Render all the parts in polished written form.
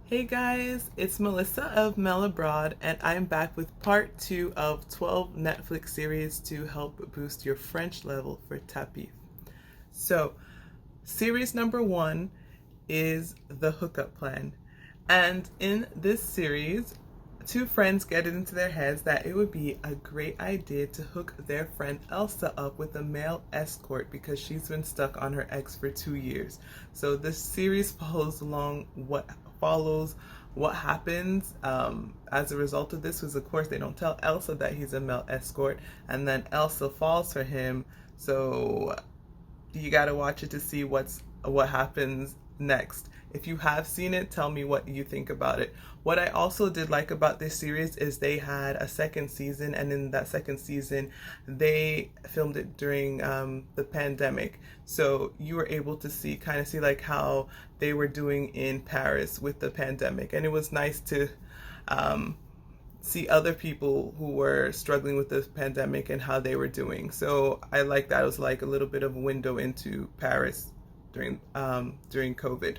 Hey guys, it's Melissa of Mel Abroad, and I'm back with part 2 of 12 Netflix series to help boost your French level for TAPIF. So, series number 1 is The Hookup Plan. And in this series, two friends get it into their heads that it would be a great idea to hook their friend Elsa up with a male escort because she's been stuck on her ex for 2 years. So this series follows what happens as a result of this, because of course they don't tell Elsa that he's a male escort, and then Elsa falls for him. So you got to watch it to see what happens next. If you have seen it, tell me what you think about it. What I also did like about this series is they had a second season, and in that second season, they filmed it during the pandemic. So you were able to kind of see like how they were doing in Paris with the pandemic, and it was nice to um, see other people who were struggling with this pandemic and how they were doing. So I like that. It was like a little bit of a window into Paris during COVID.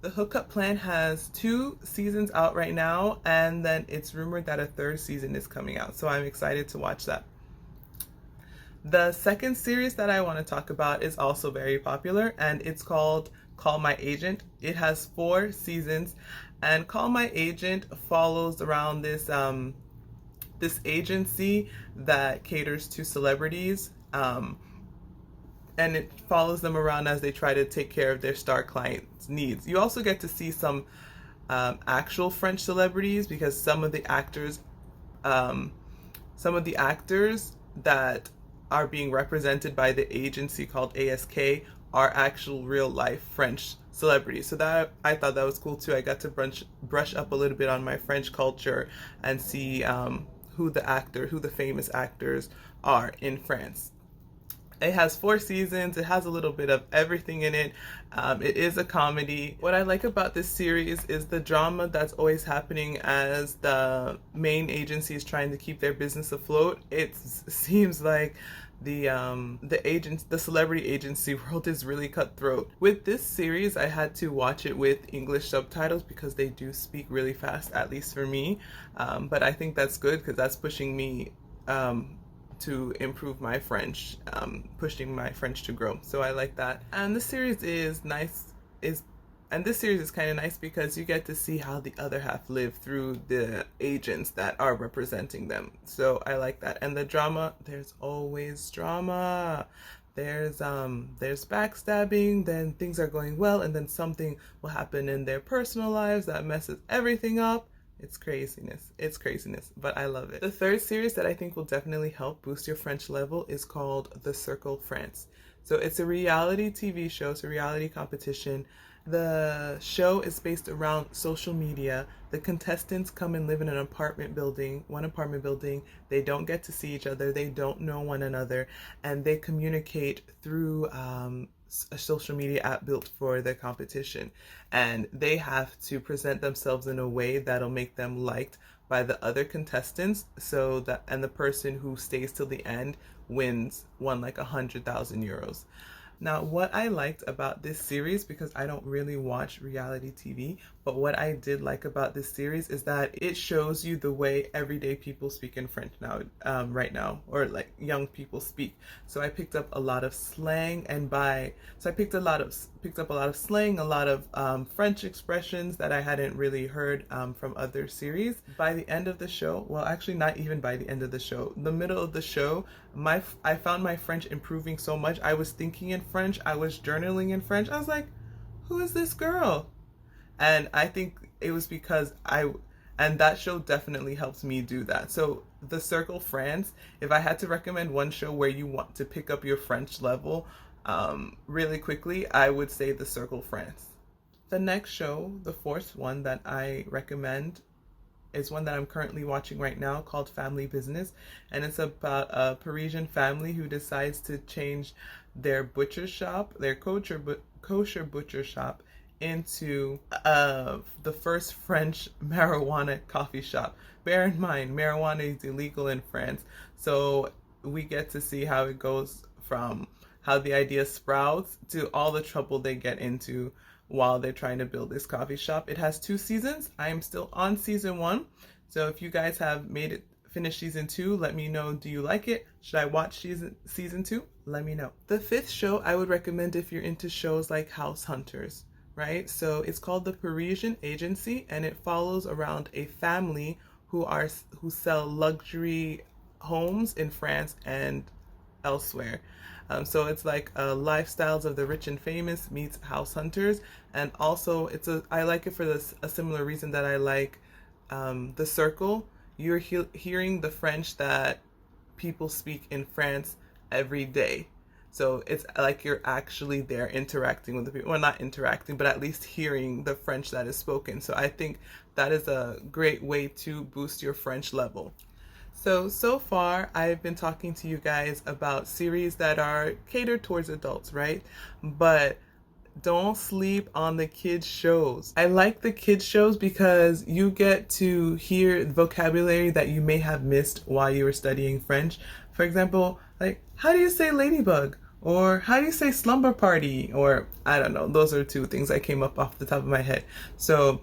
The Hookup Plan has 2 seasons out right now, and then it's rumored that a third season is coming out. So I'm excited to watch that. The second series that I want to talk about is also very popular, and it's called Call My Agent. It has 4 seasons, and Call My Agent follows around this agency that caters to celebrities, and it follows them around as they try to take care of their star clients' needs. You also get to see some actual French celebrities, because some of the actors that are being represented by the agency called ASK are actual real life French celebrities. So that I thought that was cool too. I got to brush up a little bit on my French culture and see who the famous actors are in France. It has 4 seasons. It has a little bit of everything in it. It is a comedy. What I like about this series is the drama that's always happening as the main agency is trying to keep their business afloat. It seems like the celebrity agency world is really cutthroat. With this series, I had to watch it with English subtitles because they do speak really fast, at least for me. But I think that's good because that's pushing me to improve my French, pushing my French to grow. So I like that. And this series is nice. Is and this series is kind of nice because you get to see how the other half live through the agents that are representing them. So I like that. And the drama, there's always drama. There's backstabbing, then things are going well, and then something will happen in their personal lives that messes everything up. It's craziness. It's craziness, but I love it. The third series that I think will definitely help boost your French level is called The Circle France. So it's a reality TV show, it's a reality competition. The show is based around social media. The contestants come and live in one apartment building. They don't get to see each other, they don't know one another, and they communicate through a social media app built for the competition, and they have to present themselves in a way that'll make them liked by the other contestants, and the person who stays till the end won like 100,000 euros. Now, what I liked about this series, because I don't really watch reality TV, but what I did like about this series is that it shows you the way everyday people speak in French now, right now, or like young people speak. So I picked up a lot of slang, so I picked up a lot of slang, a lot of French expressions that I hadn't really heard from other series. By the end of the show, well, actually not even by the end of the show, the middle of the show, I found my French improving so much. I was thinking in French, I was journaling in French. I was like, who is this girl? And I think it was because and that show definitely helps me do that. So The Circle France, if I had to recommend one show where you want to pick up your French level really quickly, I would say The Circle France. The next show, the fourth one that I recommend, is one that I'm currently watching right now called Family Business, and it's about a Parisian family who decides to change their kosher butcher shop into the first French marijuana coffee shop. Bear in mind, marijuana is illegal in France, so we get to see how it goes from how the idea sprouts to all the trouble they get into while they're trying to build this coffee shop. It has 2 seasons. I am still on season 1. So if you guys have made it finish season 2, let me know. Do you like it? Should I watch season 2? Let me know. The 5th show I would recommend if you're into shows like House Hunters, right? So it's called The Parisian Agency, and it follows around a family who sell luxury homes in France and elsewhere. So it's like lifestyles of the rich and famous meets House Hunters, and also I like it for a similar reason that I like The Circle. You're hearing the French that people speak in France every day. So it's like you're actually there interacting with the people. Well, not interacting, but at least hearing the French that is spoken. So I think that is a great way to boost your French level. So far, I've been talking to you guys about series that are catered towards adults, right? But don't sleep on the kids shows. I like the kids shows because you get to hear vocabulary that you may have missed while you were studying French. For example, like, how do you say ladybug? Or how do you say slumber party? Or I don't know. Those are 2 things I came up off the top of my head. So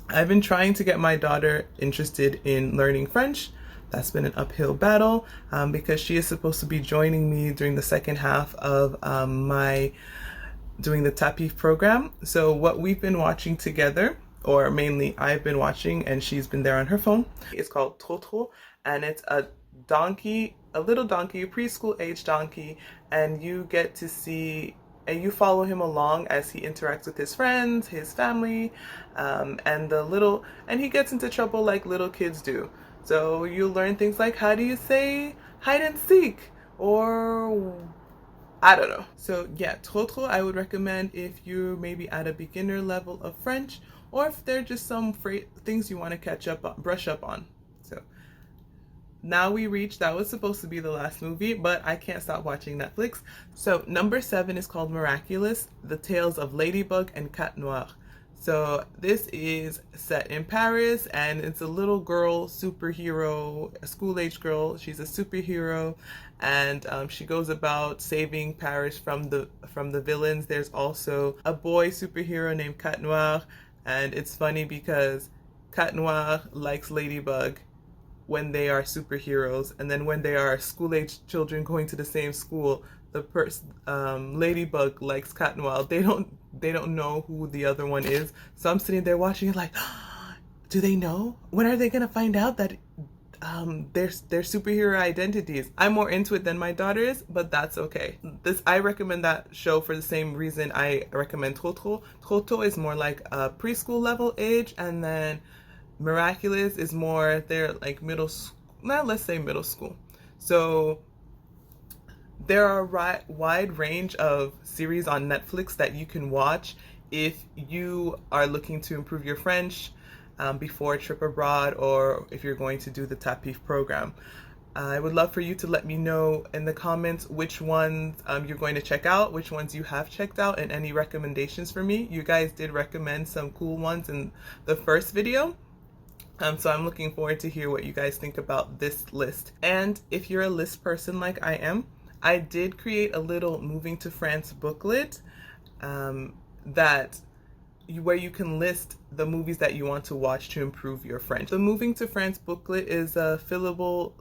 I've been trying to get my daughter interested in learning French. That's been an uphill battle because she is supposed to be joining me during the second half of my doing the TAPIF program. So what we've been watching together, or mainly I've been watching and she's been there on her phone, it's called Toto, and it's a little donkey, preschool age donkey, and you get to see and you follow him along as he interacts with his friends, his family, and he gets into trouble like little kids do. So you learn things like, how do you say hide and seek, or I don't know. So yeah, Toto I would recommend if you're maybe at a beginner level of French, or if there are just some things you want to catch up on, brush up on. So now that was supposed to be the last movie, but I can't stop watching Netflix. So number 7 is called Miraculous, The Tales of Ladybug and Cat Noir. So this is set in Paris, and it's a little girl superhero, a school-age girl. She's a superhero, and she goes about saving Paris from the villains. There's also a boy superhero named Cat Noir, and it's funny because Cat Noir likes Ladybug when they are superheroes, and then when they are school-age children going to the same school, Ladybug likes Cat Noir. They don't know who the other one is. So I'm sitting there watching it like, do they know? When are they gonna find out that their superhero identities? I'm more into it than my daughter is, but that's okay. I recommend that show for the same reason I recommend Toto. Toto is more like a preschool level age, and then Miraculous is more, they're like middle school, let's say middle school. So there are a wide range of series on Netflix that you can watch if you are looking to improve your French before a trip abroad, or if you're going to do the TAPIF program. I would love for you to let me know in the comments which ones you're going to check out, which ones you have checked out, and any recommendations for me. You guys did recommend some cool ones in the first video. So I'm looking forward to hear what you guys think about this list. And if you're a list person like I am, I did create a little Moving to France booklet where you can list the movies that you want to watch to improve your French. The Moving to France booklet is a fillable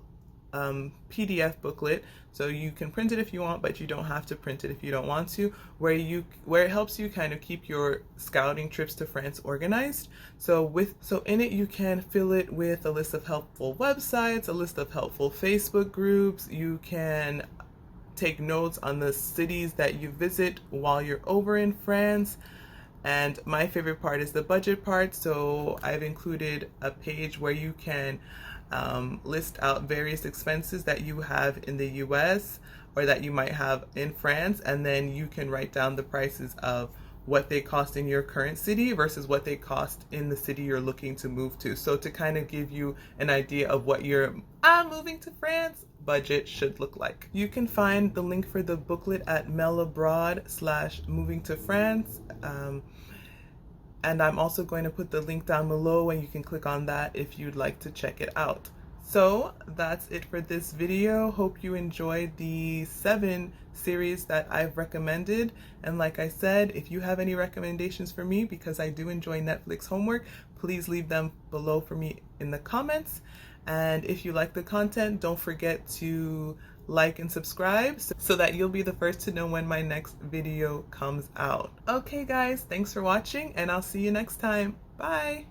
PDF booklet, so you can print it if you want, but you don't have to print it if you don't want to, where it helps you kind of keep your scouting trips to France organized. So in it you can fill it with a list of helpful websites, a list of helpful Facebook groups. You can take notes on the cities that you visit while you're over in France. And my favorite part is the budget part, so I've included a page where you can list out various expenses that you have in the US or that you might have in France, and then you can write down the prices of what they cost in your current city versus what they cost in the city you're looking to move to. So to kind of give you an idea of what your moving to France budget should look like. You can find the link for the booklet at melabroad/moving to France. And I'm also going to put the link down below and you can click on that if you'd like to check it out. So that's it for this video. Hope you enjoyed the 7 series that I've recommended. And like I said, if you have any recommendations for me, because I do enjoy Netflix homework, please leave them below for me in the comments. And if you like the content, don't forget to like and subscribe so that you'll be the first to know when my next video comes out. Okay guys, thanks for watching and I'll see you next time. Bye!